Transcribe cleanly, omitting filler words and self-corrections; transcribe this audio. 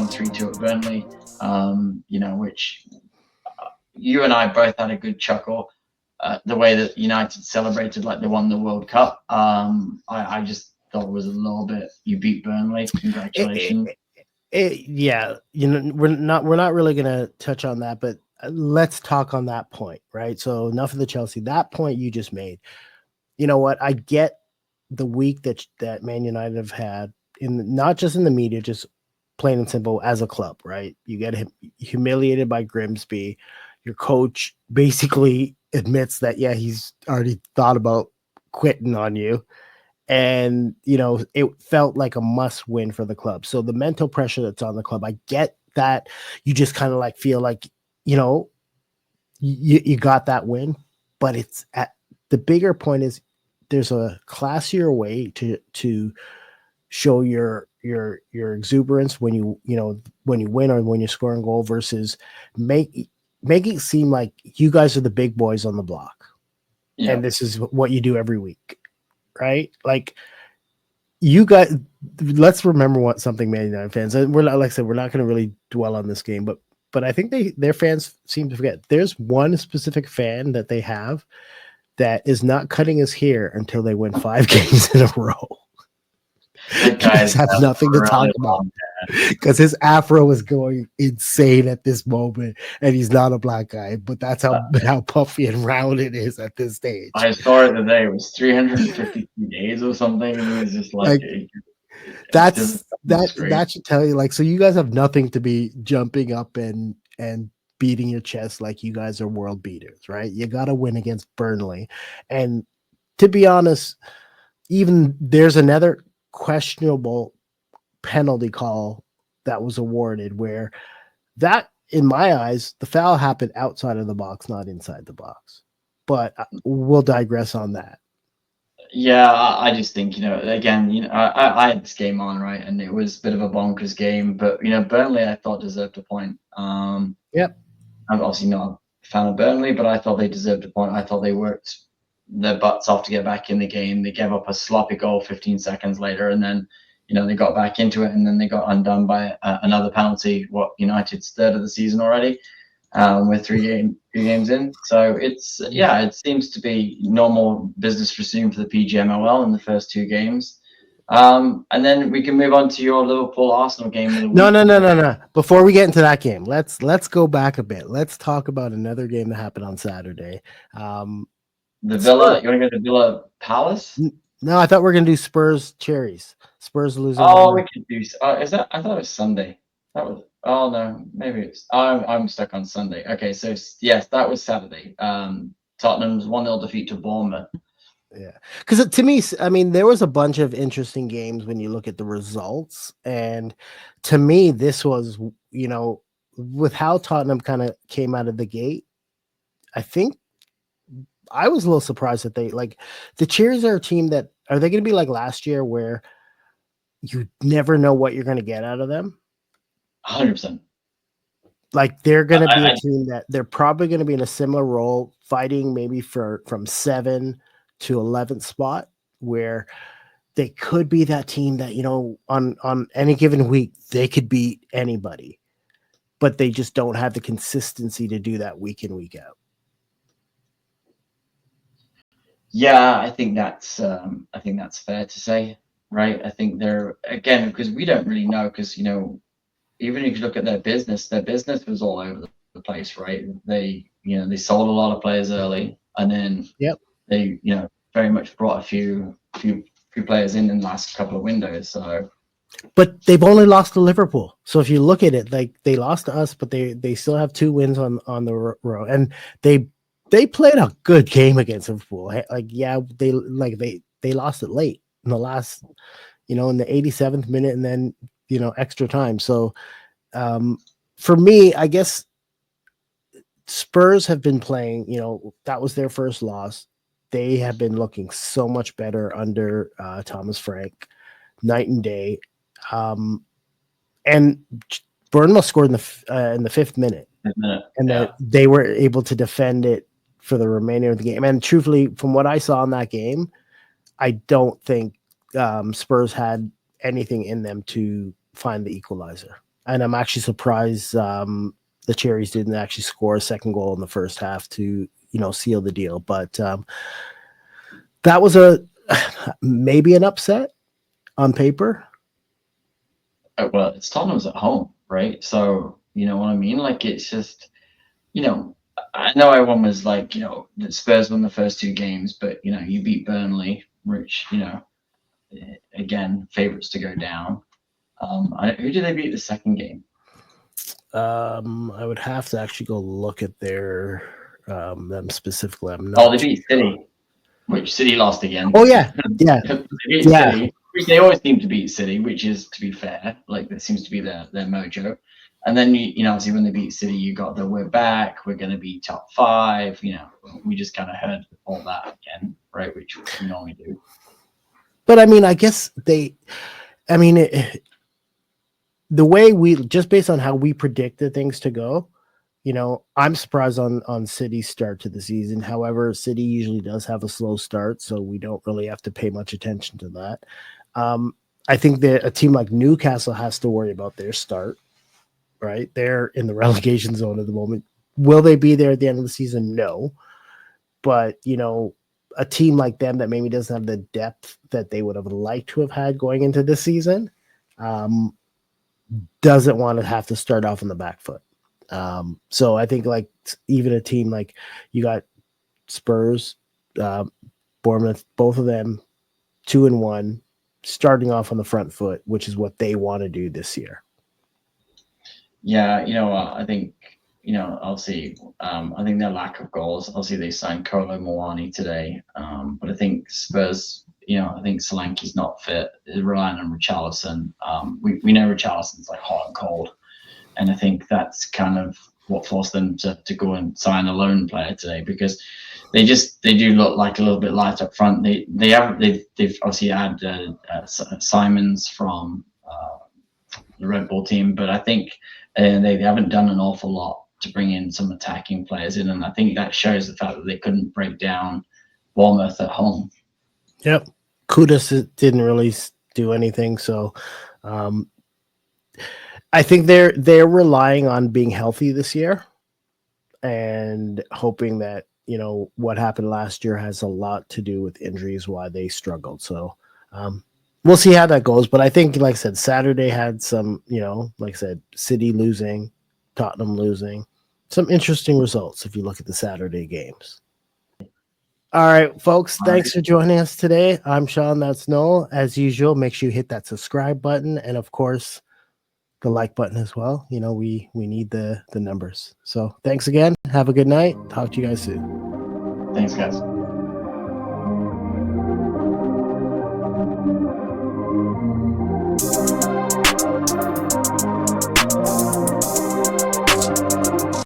3-2 at Burnley, which you and I both had a good chuckle. The way that United celebrated like they won the World Cup, I just thought it was a little bit. You beat Burnley, congratulations. Yeah, we're not really gonna touch on that, but let's talk on that point, right? So enough of the Chelsea. That point you just made. You know what? I get the week that Man United have had not just in the media, just plain and simple as a club, right? You get humiliated by Grimsby. Your coach basically admits that he's already thought about quitting on you, and it felt like a must win for the club. So the mental pressure that's on the club, I get that. You just kind of like feel like you got that win, but it's at the bigger point is there's a classier way to show your exuberance when you win or when you're scoring a goal versus make it seem like you guys are the big boys on the block. Yeah. And this is what you do every week, right? Like you guys, let's remember something, Man United fans, and we're not, like I said, we're not going to really dwell on this game, but I think their fans seem to forget. There's one specific fan that they have that is not cutting his hair until they win 5 games in a row. You guys have nothing to talk about because his afro is going insane at this moment, and he's not a black guy, but that's how puffy and round it is at this stage. I saw it today. It was 353 days or something, and it was just like that should tell you. Like, so you guys have nothing to be jumping up and beating your chest like you guys are world beaters, right? You got to win against Burnley, and to be honest, even there's another questionable penalty call that was awarded where that, in my eyes, the foul happened outside of the box, not inside the box, but we'll digress on that. Yeah, I just think, again, I had this game on, right, and it was a bit of a bonkers game, but Burnley I thought deserved a point. Yep, I'm obviously not a fan of Burnley, but I thought they deserved a point. I thought they worked their butts off to get back in the game. They gave up a sloppy goal 15 seconds later, and then they got back into it, and then they got undone by another penalty. United's third of the season already. We're 3 games in, so it seems to be normal business resumed for the PGMOL in the first 2 games. And then we can move on to your Liverpool Arsenal game of the week. No. Before we get into that game, let's go back a bit. Let's talk about another game that happened on Saturday. The Villa. You want to go to Villa Palace? No, I thought we were gonna do Spurs Cherries. Spurs losing. Oh, we could do. Is that? I thought it was Sunday. That was. Oh no, maybe it's. I'm stuck on Sunday. Okay, so yes, that was Saturday. Tottenham's 1-0 defeat to Bournemouth. Yeah, because to me, I mean, there was a bunch of interesting games when you look at the results, and to me, this was, with how Tottenham kind of came out of the gate, I think I was a little surprised that the Cherries are a team that, are they going to be like last year where you never know what you're going to get out of them? 100%. Like they're going to be a team that they're probably going to be in a similar role, fighting maybe from 7th to 11th spot, where they could be that team that, on any given week, they could beat anybody, but they just don't have the consistency to do that week in, week out. Yeah, I think that's fair to say, right? I think they're, again, because we don't really know, because even if you look at their business was all over the place, right? They they sold a lot of players early, and then they very much brought a few players in the last couple of windows. So, but they've only lost to Liverpool. So if you look at it, like they lost to us, but they still have 2 wins on the row, and they played a good game against Liverpool. They lost it late in the last, in the 87th minute, and then extra time. So for me, I guess Spurs have been playing. That was their first loss. They have been looking so much better under Thomas Frank, night and day. And Bournemouth scored in the 5th minute, and they were able to defend it for the remainder of the game. And truthfully, from what I saw in that game, I don't think Spurs had anything in them to find the equalizer and I'm actually surprised the Cherries didn't actually score a second goal in the first half to seal the deal. But that was maybe an upset on paper. Well, it's Tottenham's at home, right? So you know what I mean. Like it's just I know everyone was like the Spurs won the first two games, but you beat Burnley, which again favorites to go down. Who did they beat the second game? I would have to actually go look at them specifically. I'm Oh, not. they beat City, which City lost again. Oh yeah, yeah, They beat yeah. City, which they always seem to beat City, which is, to be fair, like that seems to be their mojo. And then obviously when they beat City, you got the we're back, we're going to be top five. We just kind of heard all that again, right? Which we normally do. But I mean, I guess the way we just based on how we predicted things to go, I'm surprised on City's start to the season. However, City usually does have a slow start, so we don't really have to pay much attention to that. I think that a team like Newcastle has to worry about their start, right? They're in the relegation zone at the moment. Will they be there at the end of the season? No. But, a team like them that maybe doesn't have the depth that they would have liked to have had going into this season doesn't want to have to start off on the back foot. So I think like even a team like you got Spurs, Bournemouth, both of them 2-1, starting off on the front foot, which is what they want to do this year. Yeah, I think I'll see. I think their lack of goals. Obviously, they signed Kolo Muani today, but I think Spurs. I think Solanke's not fit. They're relying on Richarlison. We know Richarlison's like hot and cold, and I think that's kind of what forced them to go and sign a lone player today because they do look like a little bit light up front. They've obviously had Simons from the Red Bull team, but I think they haven't done an awful lot to bring in some attacking players in, and I think that shows the fact that they couldn't break down Bournemouth at home. Yep, Kudus didn't really do anything, so I think they're relying on being healthy this year and hoping that what happened last year has a lot to do with injuries why they struggled. So we'll see how that goes. But I think, like I said, Saturday had some, like I said, City losing, Tottenham losing, some interesting results if you look at the Saturday games. All right, folks, thanks for joining us today. I'm Sean, that's Noel. As usual, make sure you hit that subscribe button and, of course, the like button as well. We need the numbers. So thanks again. Have a good night. Talk to you guys soon. Thanks, guys.